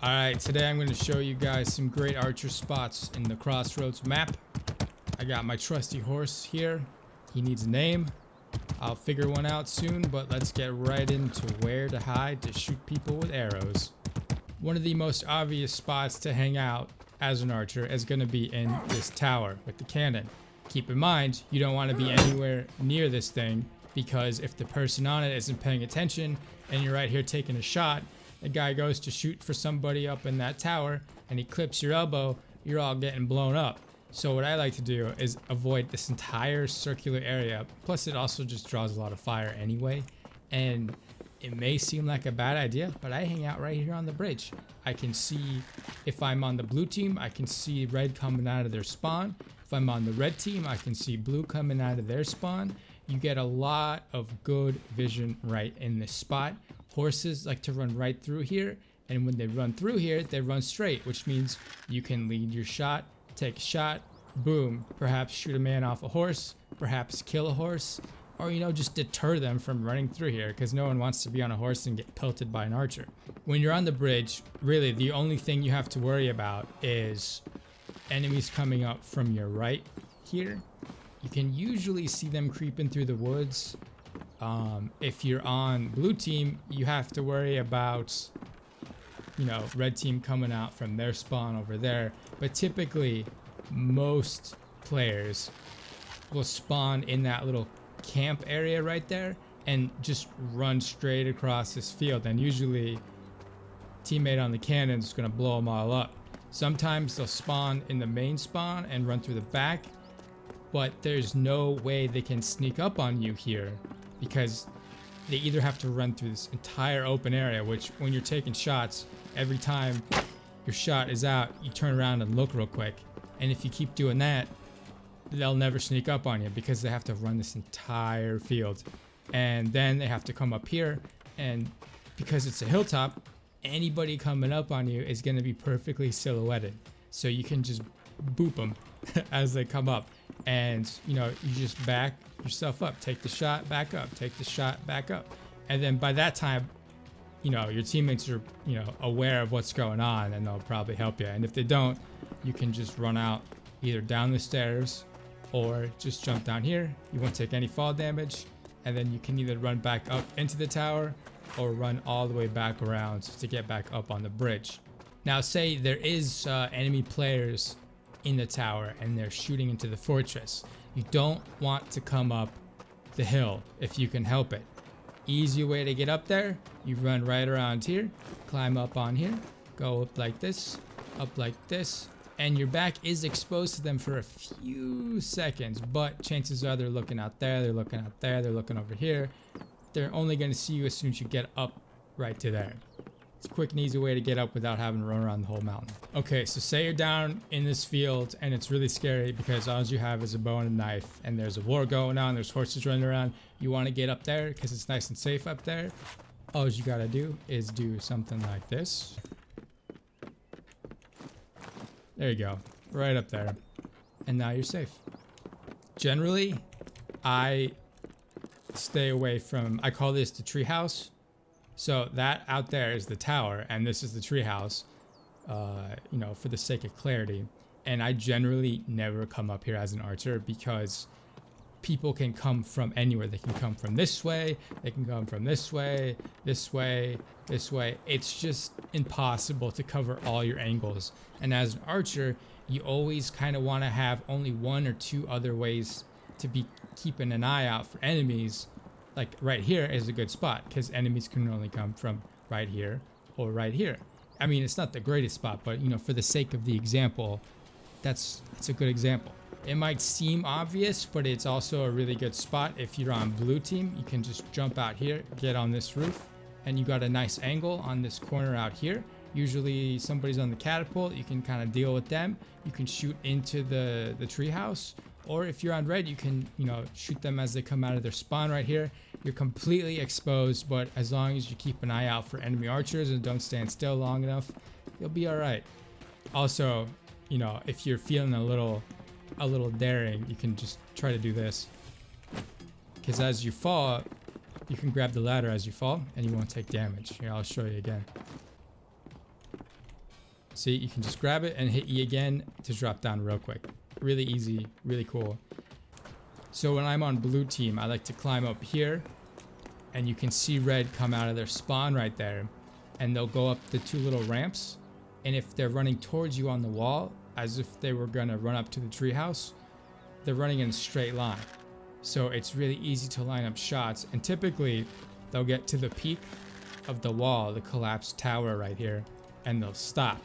Alright, today I'm going to show you guys some great archer spots in the Crossroads map. I got my trusty horse here. He needs a name. I'll figure one out soon, but let's get right into where to hide to shoot people with arrows. One of the most obvious spots to hang out as an archer is going to be in this tower with the cannon. Keep in mind, you don't want to be anywhere near this thing, because if the person on it isn't paying attention and you're right here taking a shot, the guy goes to shoot for somebody up in that tower and he clips your elbow, you're all getting blown up. So what I like to do is avoid this entire circular area. Plus it also just draws a lot of fire anyway. And it may seem like a bad idea, but I hang out right here on the bridge. I can see, if I'm on the blue team, I can see red coming out of their spawn. If I'm on the red team, I can see blue coming out of their spawn. You get a lot of good vision right in this spot. Horses like to run right through here, and when they run through here, they run straight, which means you can lead your shot, take a shot, boom, perhaps shoot a man off a horse, perhaps kill a horse, or just deter them from running through here, because no one wants to be on a horse and get pelted by an archer. When you're on the bridge, really the only thing you have to worry about is enemies coming up from your right here. You can usually see them creeping through the woods. If you're on blue team, you have to worry about, red team coming out from their spawn over there. But typically, most players will spawn in that little camp area right there and just run straight across this field. And usually, teammate on the cannon is going to blow them all up. Sometimes they'll spawn in the main spawn and run through the back, but there's no way they can sneak up on you here, because they either have to run through this entire open area, which when you're taking shots, every time your shot is out, you turn around and look real quick. And if you keep doing that, they'll never sneak up on you because they have to run this entire field. And then they have to come up here, and because it's a hilltop, anybody coming up on you is going to be perfectly silhouetted. So you can just boop them as they come up. And you just back yourself up, take the shot, back up, take the shot, back up. And then by that time, your teammates are aware of what's going on, and they'll probably help you. And if they don't, you can just run out either down the stairs or just jump down here. You won't take any fall damage, and then you can either run back up into the tower or run all the way back around to get back up on the bridge. Now say there is enemy players in the tower and they're shooting into the fortress. You don't want to come up the hill if you can help it. Easy way to get up there, you run right around here, climb up on here, go up like this, and your back is exposed to them for a few seconds, but chances are they're looking out there, they're looking out there, they're looking over here. They're only going to see you as soon as you get up right to there. It's a quick and easy way to get up without having to run around the whole mountain. Okay, so say you're down in this field and it's really scary because all you have is a bow and a knife and there's a war going on, there's horses running around. You want to get up there because it's nice and safe up there. All you gotta do is do something like this. There you go, right up there. And now you're safe. Generally, I stay away from, I call this the treehouse. So that out there is the tower, and this is the treehouse, for the sake of clarity. And I generally never come up here as an archer because people can come from anywhere. They can come from this way, they can come from this way, this way, this way. It's just impossible to cover all your angles. And as an archer, you always kind of want to have only one or two other ways to be keeping an eye out for enemies. Like right here is a good spot because enemies can only come from right here or right here. I mean, it's not the greatest spot, but for the sake of the example, it's a good example. It might seem obvious, but it's also a really good spot. If you're on blue team, you can just jump out here, get on this roof, and you got a nice angle on this corner out here. Usually somebody's on the catapult, you can kind of deal with them. You can shoot into the treehouse. Or if you're on red, you can, shoot them as they come out of their spawn right here. You're completely exposed, but as long as you keep an eye out for enemy archers and don't stand still long enough, you'll be all right. Also, if you're feeling a little daring, you can just try to do this. Because as you fall, you can grab the ladder as you fall, and you won't take damage. Here, I'll show you again. See, you can just grab it and hit E again to drop down real quick. Really easy, really cool. So when I'm on blue team, I like to climb up here, and you can see red come out of their spawn right there, and they'll go up the 2 little ramps, and if they're running towards you on the wall, as if they were gonna run up to the treehouse, they're running in a straight line. So it's really easy to line up shots, and typically they'll get to the peak of the wall, the collapsed tower right here, and they'll stop,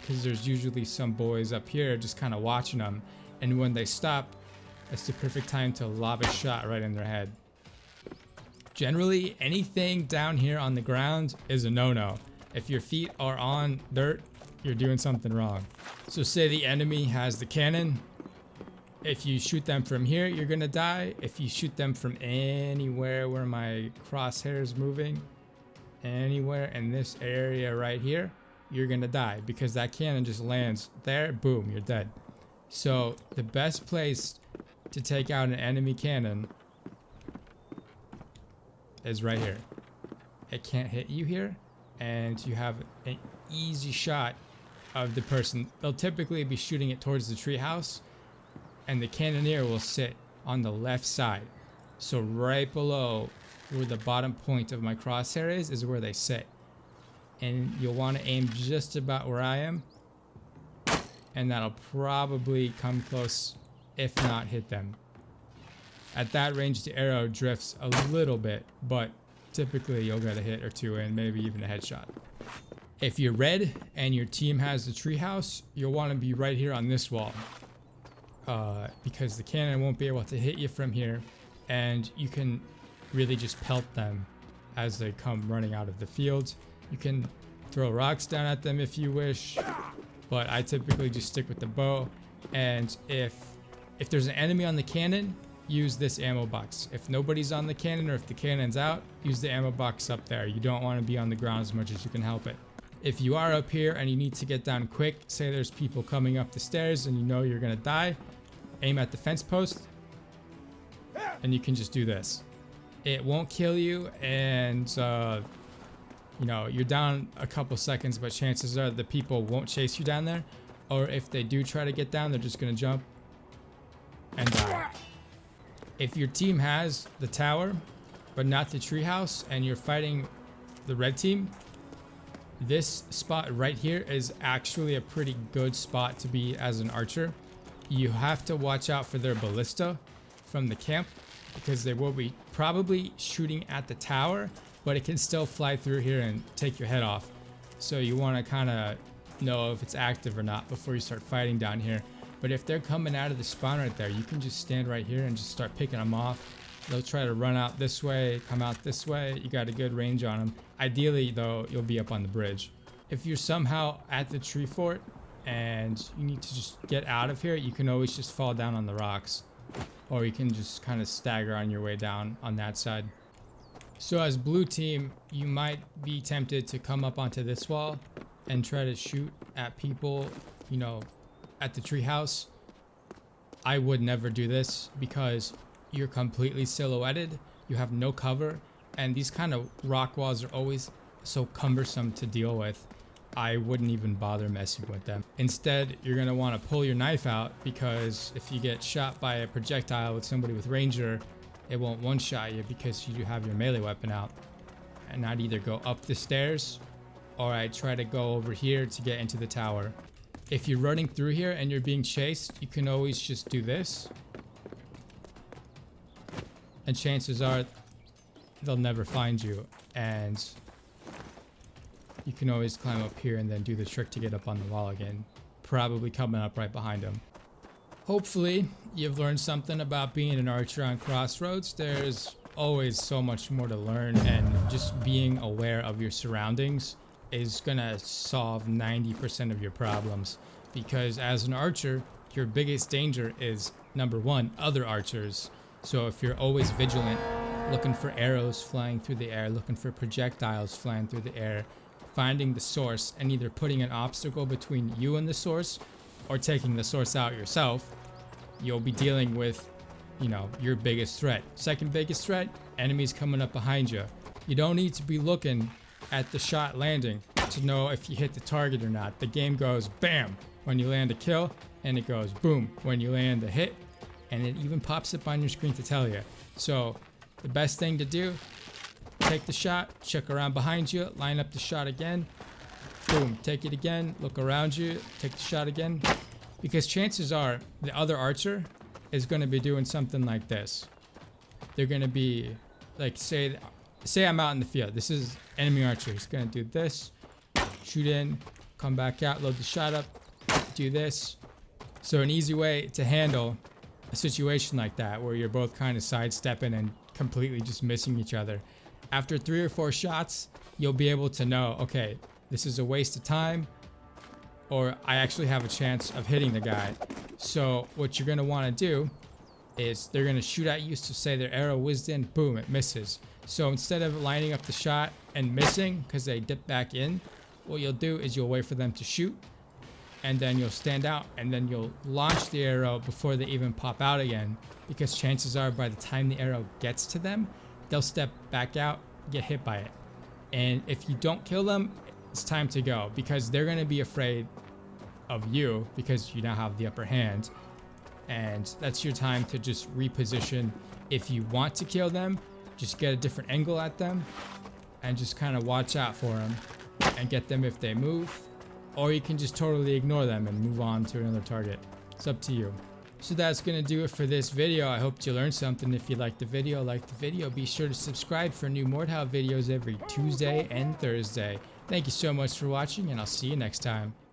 because there's usually some boys up here just kind of watching them, and when they stop, it's the perfect time to lob a shot right in their head. Generally, anything down here on the ground is a no-no. If your feet are on dirt, you're doing something wrong. So say the enemy has the cannon. If you shoot them from here, you're gonna die. If you shoot them from anywhere where my crosshair is moving, anywhere in this area right here, you're gonna die, because that cannon just lands there, boom, you're dead. So the best place to take out an enemy cannon is right here. It can't hit you here, and you have an easy shot of the person. They'll typically be shooting it towards the treehouse, and the cannoneer will sit on the left side. So right below where the bottom point of my crosshair is where they sit. And you'll want to aim just about where I am, and that'll probably come close, if not hit them. At that range, the arrow drifts a little bit, but typically you'll get a hit or 2 and maybe even a headshot. If you're red and your team has the treehouse, you'll want to be right here on this wall, because the cannon won't be able to hit you from here, and you can really just pelt them as they come running out of the field. You can throw rocks down at them if you wish, but I typically just stick with the bow. And if there's an enemy on the cannon, use this ammo box. If nobody's on the cannon, or if the cannon's out, use the ammo box up there. You don't want to be on the ground as much as you can help it. If you are up here and you need to get down quick, say there's people coming up the stairs and you know you're gonna die, aim at the fence post, and you can just do this. It won't kill you, and you know, you're down a couple seconds, but chances are the people won't chase you down there, or if they do try to get down, they're just gonna jump and die. If your team has the tower but not the treehouse, and you're fighting the red team, this spot right here is actually a pretty good spot to be as an archer. You have to watch out for their ballista from the camp, because they will be probably shooting at the tower, but it can still fly through here and take your head off. So you want to kind of know if it's active or not before you start fighting down here. But if they're coming out of the spawn right there, you can just stand right here and just start picking them off. They'll try to run out this way, come out this way. You got a good range on them. Ideally, though, you'll be up on the bridge. If you're somehow at the tree fort and you need to just get out of here, you can always just fall down on the rocks, or you can just kind of stagger on your way down on that side. So as blue team, you might be tempted to come up onto this wall and try to shoot at people, you know, at the treehouse. I would never do this, because you're completely silhouetted, you have no cover, and these kind of rock walls are always so cumbersome to deal with. I wouldn't even bother messing with them. Instead, you're going to want to pull your knife out, because if you get shot by a projectile with somebody with ranger, it won't one-shot you because you have your melee weapon out. And I'd either go up the stairs, or I'd try to go over here to get into the tower. If you're running through here and you're being chased, you can always just do this, and chances are they'll never find you, and you can always climb up here and then do the trick to get up on the wall again, probably coming up right behind them. Hopefully you've learned something about being an archer on Crossroads. There's always so much more to learn, and just being aware of your surroundings is gonna solve 90% of your problems, because as an archer, your biggest danger is, number one, other archers. So if you're always vigilant, looking for arrows flying through the air, looking for projectiles flying through the air, finding the source and either putting an obstacle between you and the source, or taking the source out yourself, you'll be dealing with, you know, your biggest threat. Second biggest threat, enemies coming up behind you. You don't need to be looking at the shot landing to to know if you hit the target or not. The game goes bam when you land a kill, and it goes boom when you land a hit, and it even pops up on your screen to tell you. So the best thing to do, take the shot, check around behind you, line up the shot again, boom, take it again, look around you, take the shot again, because chances are the other archer is going to be doing something like this. They're going to be like, say I'm out in the field. This is enemy archer. He's going to do this, shoot in, come back out, load the shot up, do this. So an easy way to handle a situation like that, where you're both kind of sidestepping and completely just missing each other, after 3 or 4 shots, you'll be able to know, okay, this is a waste of time, or I actually have a chance of hitting the guy. So what you're going to want to do is they're going to shoot at you. So say their arrow whizzed in, boom, it misses. So instead of lining up the shot and missing because they dip back in, what you'll do is you'll wait for them to shoot, and then you'll stand out, and then you'll launch the arrow before they even pop out again, because chances are by the time the arrow gets to them, they'll step back out, get hit by it. And if you don't kill them, it's time to go, because they're going to be afraid of you because you now have the upper hand. And that's your time to just reposition. If you want to kill them, just get a different angle at them and just kind of watch out for them and get them if they move. Or you can just totally ignore them and move on to another target. It's up to you. So that's going to do it for this video. I hope you learned something. If you liked the video, be sure to subscribe for new Mordhau videos every Tuesday and Thursday. Thank you so much for watching, and I'll see you next time.